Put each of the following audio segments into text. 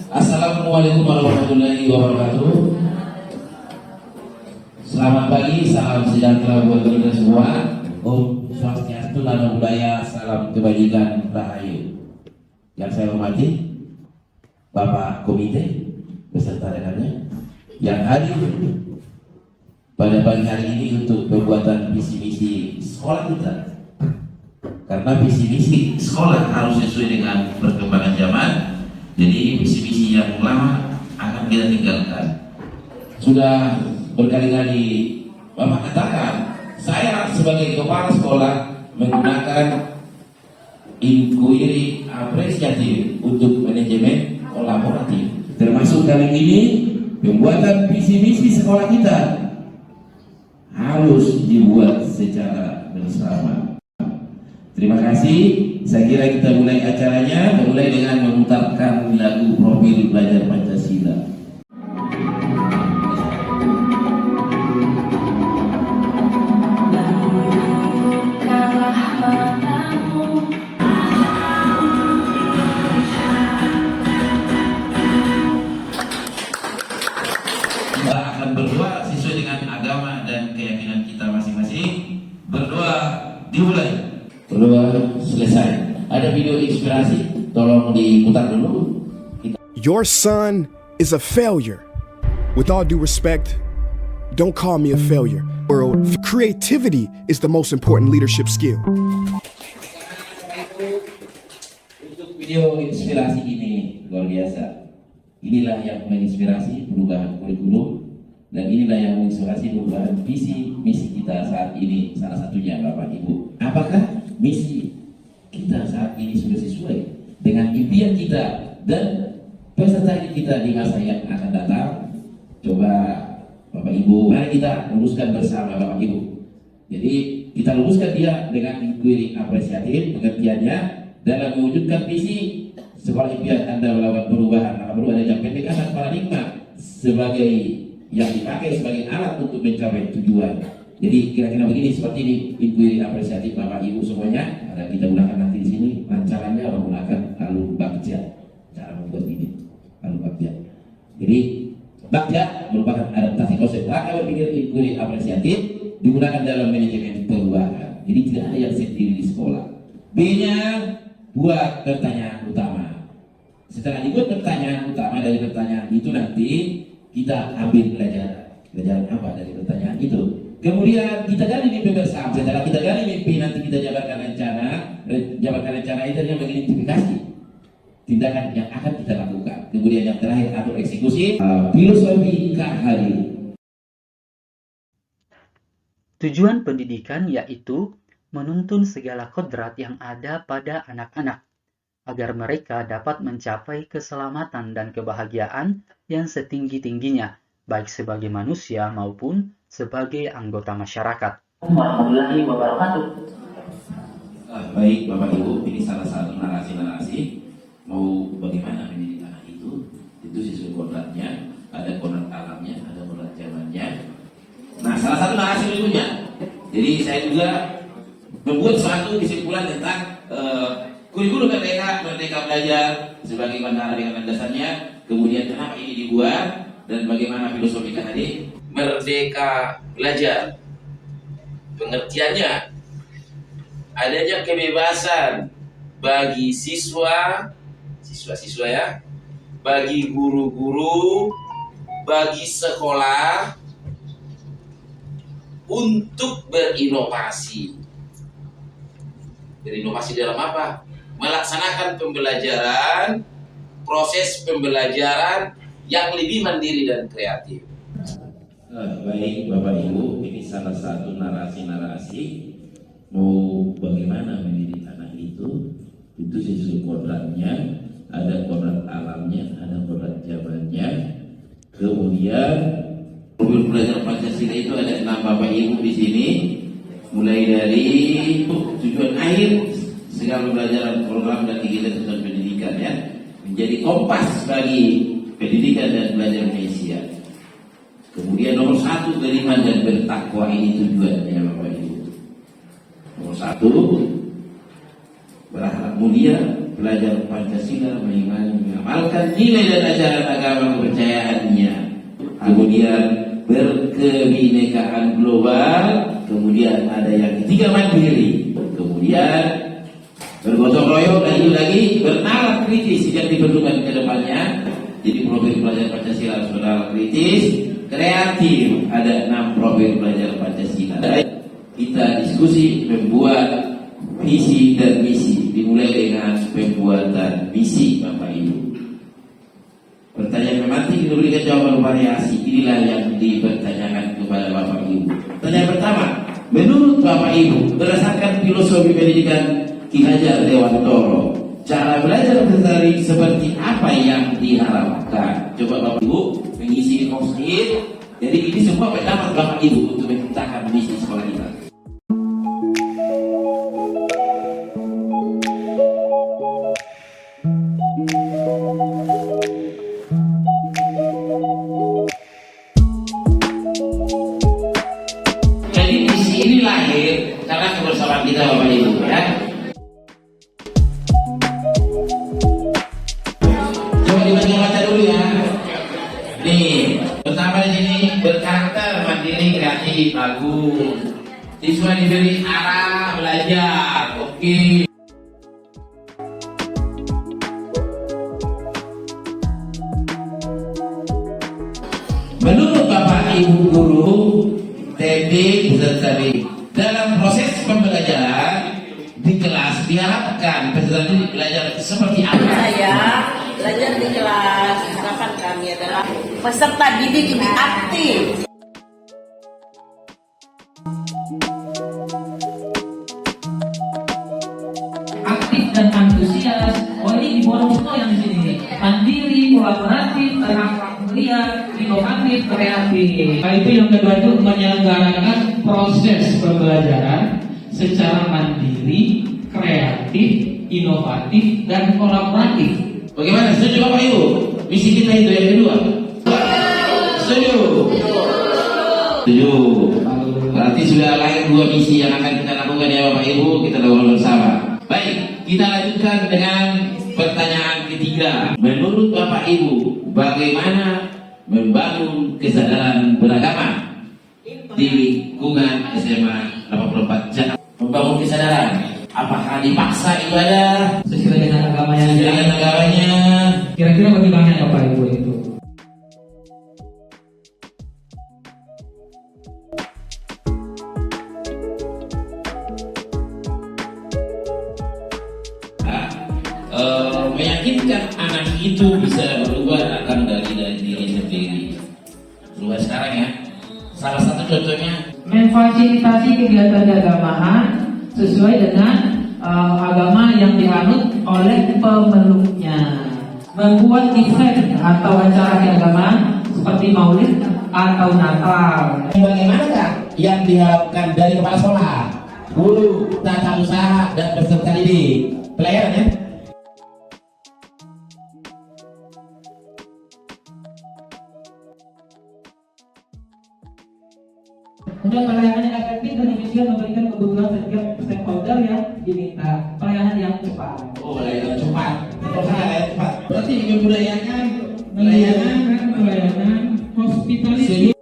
Assalamualaikum warahmatullahi wabarakatuh. Selamat pagi, salam sejahtera buat kita semua. Om Swastiastu, Namo Buddhaya, salam kebajikan, rahayu. Yang saya hormati Bapak Komite beserta rekannya yang hadir pada pagi hari ini untuk pembuatan visi misi sekolah kita. Karena visi misi sekolah harus sesuai dengan perkembangan zaman. Jadi visi misi yang lama akan kita tinggalkan. Sudah berkali-kali Bapak katakan, saya sebagai kepala sekolah menggunakan inquiry apresiatif untuk manajemen kolaboratif. Termasuk kali ini pembuatan visi misi sekolah kita harus dibuat secara bersama. Terima kasih. Saya kira kita mulai acaranya, mulai dengan memutarkan lagu Profil Belajar Pancasila. Kita akan berdoa sesuai dengan agama dan keyakinan kita masing-masing. Berdoa dimulai. Berdoa selesai. Ada video inspirasi, tolong diputar dulu. Your son is a failure. With all due respect, don't call me a failure. World, creativity is the most important leadership skill. Untuk video inspirasi ini luar biasa. Inilah yang menginspirasi perubahan kurikulum dan inilah yang menginspirasi perubahan visi misi kita saat ini. Salah satunya Bapak Ibu. Apakah misi kita saat ini sudah sesuai dengan impian kita dan peserta kita di masa yang akan datang? Coba Bapak Ibu, mari kita luruskan bersama Bapak Ibu. Jadi kita luruskan dia dengan inquiry apresiatif, pengertiannya dalam mewujudkan visi sekolah impian Anda melakukan perubahan. Maka perlu ada jam pendekatan paradigma sebagai yang dipakai sebagai alat untuk mencapai tujuan. Jadi kira-kira begini, seperti ini inquiry apresiatif Bapak Ibu semuanya. Ada kita gunakan nanti di sini rancangannya menggunakan alur bagja. Cara membuat ini alur bagja. Jadi bagja merupakan adaptasi konsep. Rangka berpikir inquiry apresiatif digunakan dalam manajemen perubahan. Jadi tidak ada yang sendiri di sekolah. B-nya buat pertanyaan utama. Setelah dibuat pertanyaan utama, dari pertanyaan itu nanti kita ambil pelajaran. Pelajaran apa dari pertanyaan itu? Kemudian kita gali mimpi bersama. Setelah kita gali mimpi, nanti kita jabarkan rencana. Jabarkan rencana itu yang mengidentifikasi tindakan yang akan kita lakukan. Kemudian yang terakhir atur eksekusi. Filosofi Kahari. Tujuan pendidikan yaitu menuntun segala kodrat yang ada pada anak-anak agar mereka dapat mencapai keselamatan dan kebahagiaan yang setinggi-tingginya, baik sebagai manusia maupun sebagai anggota masyarakat. Warahmatullahi wabarakatuh. Baik Bapak Ibu, ini salah satu narasi-narasi mau bagaimana mendidik anak itu sesuai kodratnya, ada kodrat alamnya, ada kodrat zamannya. Nah, salah satu narasi berikutnya. Jadi saya juga membuat suatu kesimpulan tentang kurikulum merdeka belajar sebagai bandara dengan landasannya. Kemudian kenapa ini dibuat dan bagaimana filosofi tadi. Merdeka belajar, pengertiannya adanya kebebasan bagi siswa ya, bagi guru-guru, bagi sekolah untuk berinovasi. Berinovasi dalam apa? Melaksanakan pembelajaran, proses pembelajaran yang lebih mandiri dan kreatif. Baik Bapak Ibu, ini salah satu narasi-narasi mau bagaimana mendidik anak itu sesuai kodratnya, ada kodrat alamnya, ada kodrat zamannya. Kemudian profil belajar Pancasila itu ada 6 Bapak Ibu di sini, mulai dari tujuan akhir segala pembelajaran program dan kegiatan tentang pendidikan ya, menjadi kompas bagi pendidikan dan belajar Indonesia. Kemudian nomor 1 beriman dan bertakwa, ini tujuannya Bapak Ibu. Nomor 1 berharap mulia, belajar Pancasila, mengimani, mengamalkan nilai dan ajaran agama kepercayaannya. Kemudian berkebinekaan global, kemudian ada yang ketiga mandiri, kemudian bergotong royong, dan itu lagi bernalar kritis yang diperlukan ke depannya. Jadi profil belajar Pancasila harus bernalar kritis, kreatif, ada 6 profil belajar Pancasila. Kita diskusi membuat visi dan misi, dimulai dengan pembuatan misi Bapak Ibu. Pertanyaan mematik diberikan jawaban variasi. Inilah yang dipertanyakan kepada Bapak Ibu. Pertanyaan pertama, menurut Bapak Ibu, berdasarkan filosofi pendidikan Ki Hajar Dewantoro, cara belajar bertari seperti apa yang diharapkan? Coba Bapak Ibu mengisi konflik. Jadi ini semua pendapat Bapak Ibu untuk menciptakan misi sekolah kita. Jadi misi ini lahir karena kebersamaan kita Bapak Ibu, ya. Coba dibaca dulu ya. Nih, pertama di sini berkarakter mandiri, kreatif, bagus. Siswa diberi arah belajar, oke. Menurut Bapak Ibu guru, teknik serta dalam proses pembelajaran di kelas diharapkan peserta didik belajar seperti apa? Saya belajar di kelas, harapan kami adalah peserta didik lebih aktif. Aktif dan antusias. Oh, ini bonus semua yang di sini. Mandiri, kolaboratif, berakhlak mulia, inovatif, kreatif. Nah, itu yang kedua itu menyelenggarakan proses pembelajaran secara mandiri, kreatif, inovatif, dan kolaboratif. Bagaimana? Setuju Bapak Ibu? Misi kita itu yang kedua. Setuju? Setuju. Berarti sudah lahir 2 misi yang akan kita lakukan ya Bapak Ibu. Kita lakukan bersama. Baik, kita lanjutkan dengan pertanyaan ketiga. Menurut Bapak Ibu, bagaimana membangun kesadaran beragama di lingkungan SMA 84 Jakarta? Membangun kesadaran, apakah dipaksa ibadah Sesuai dengan agamanya. sesuai dengan agamanya? Kira-kira bagaimana Bapak Ibu itu? Meyakinkan anak itu bisa berubah datang dari diri sendiri. Berubah sekarang ya. Salah satu contohnya Memfasilitasi kegiatan keagamaan sesuai dengan agama yang dianut oleh pemeluknya. Membuat event atau acara keagamaan seperti Maulid atau Natal. bagaimanakah yang diharapkan dari kepala sekolah, guru, tata usaha, dan peserta didik? Pelayanan ya? Kemudian pelayanan yang efektif dan efisien memberikan kebutuhan setiap stakeholder yang diminta. Pelayanan yang cepat. Oh, pelayanan cepat. Pelayanan cepat. Berarti membudayakan pelayanan hospitality.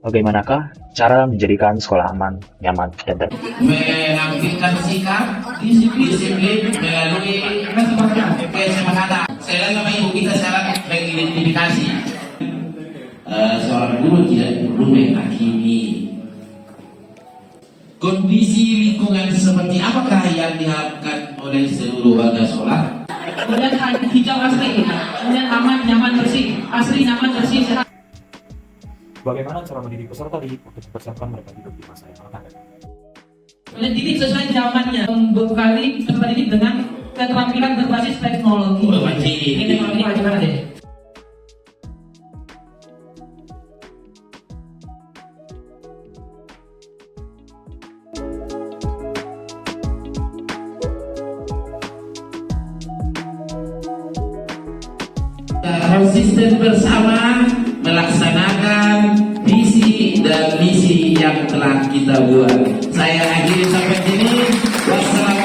Bagaimanakah cara menjadikan sekolah aman, nyaman, dan tertib? mengambilkan sikap disiplin melalui kesepakatan. Saya lagi Bapak Ibu, kita sekarang mengidentifikasi seorang guru tidak perlu menghakimi. Kondisi lingkungan seperti apakah yang diharapkan oleh seluruh warga sekolah? Kemudian hijau asri, kemudian aman, nyaman, bersih, asri, nyaman, bersih, sehat. Bagaimana cara mendidik peserta didik untuk mempersiapkan mereka hidup di masa yang akan datang? Kemudian didik sesuai zamannya, membekali peserta didik dengan keterampilan berbasis teknologi. Oh, wajib. Ini teknologi wajib ada deh. Konsisten bersama melaksanakan visi dan misi yang telah kita buat. Saya akhiri sampai sini. Wassalamualaikum.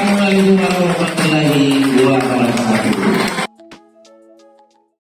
warahmatullahi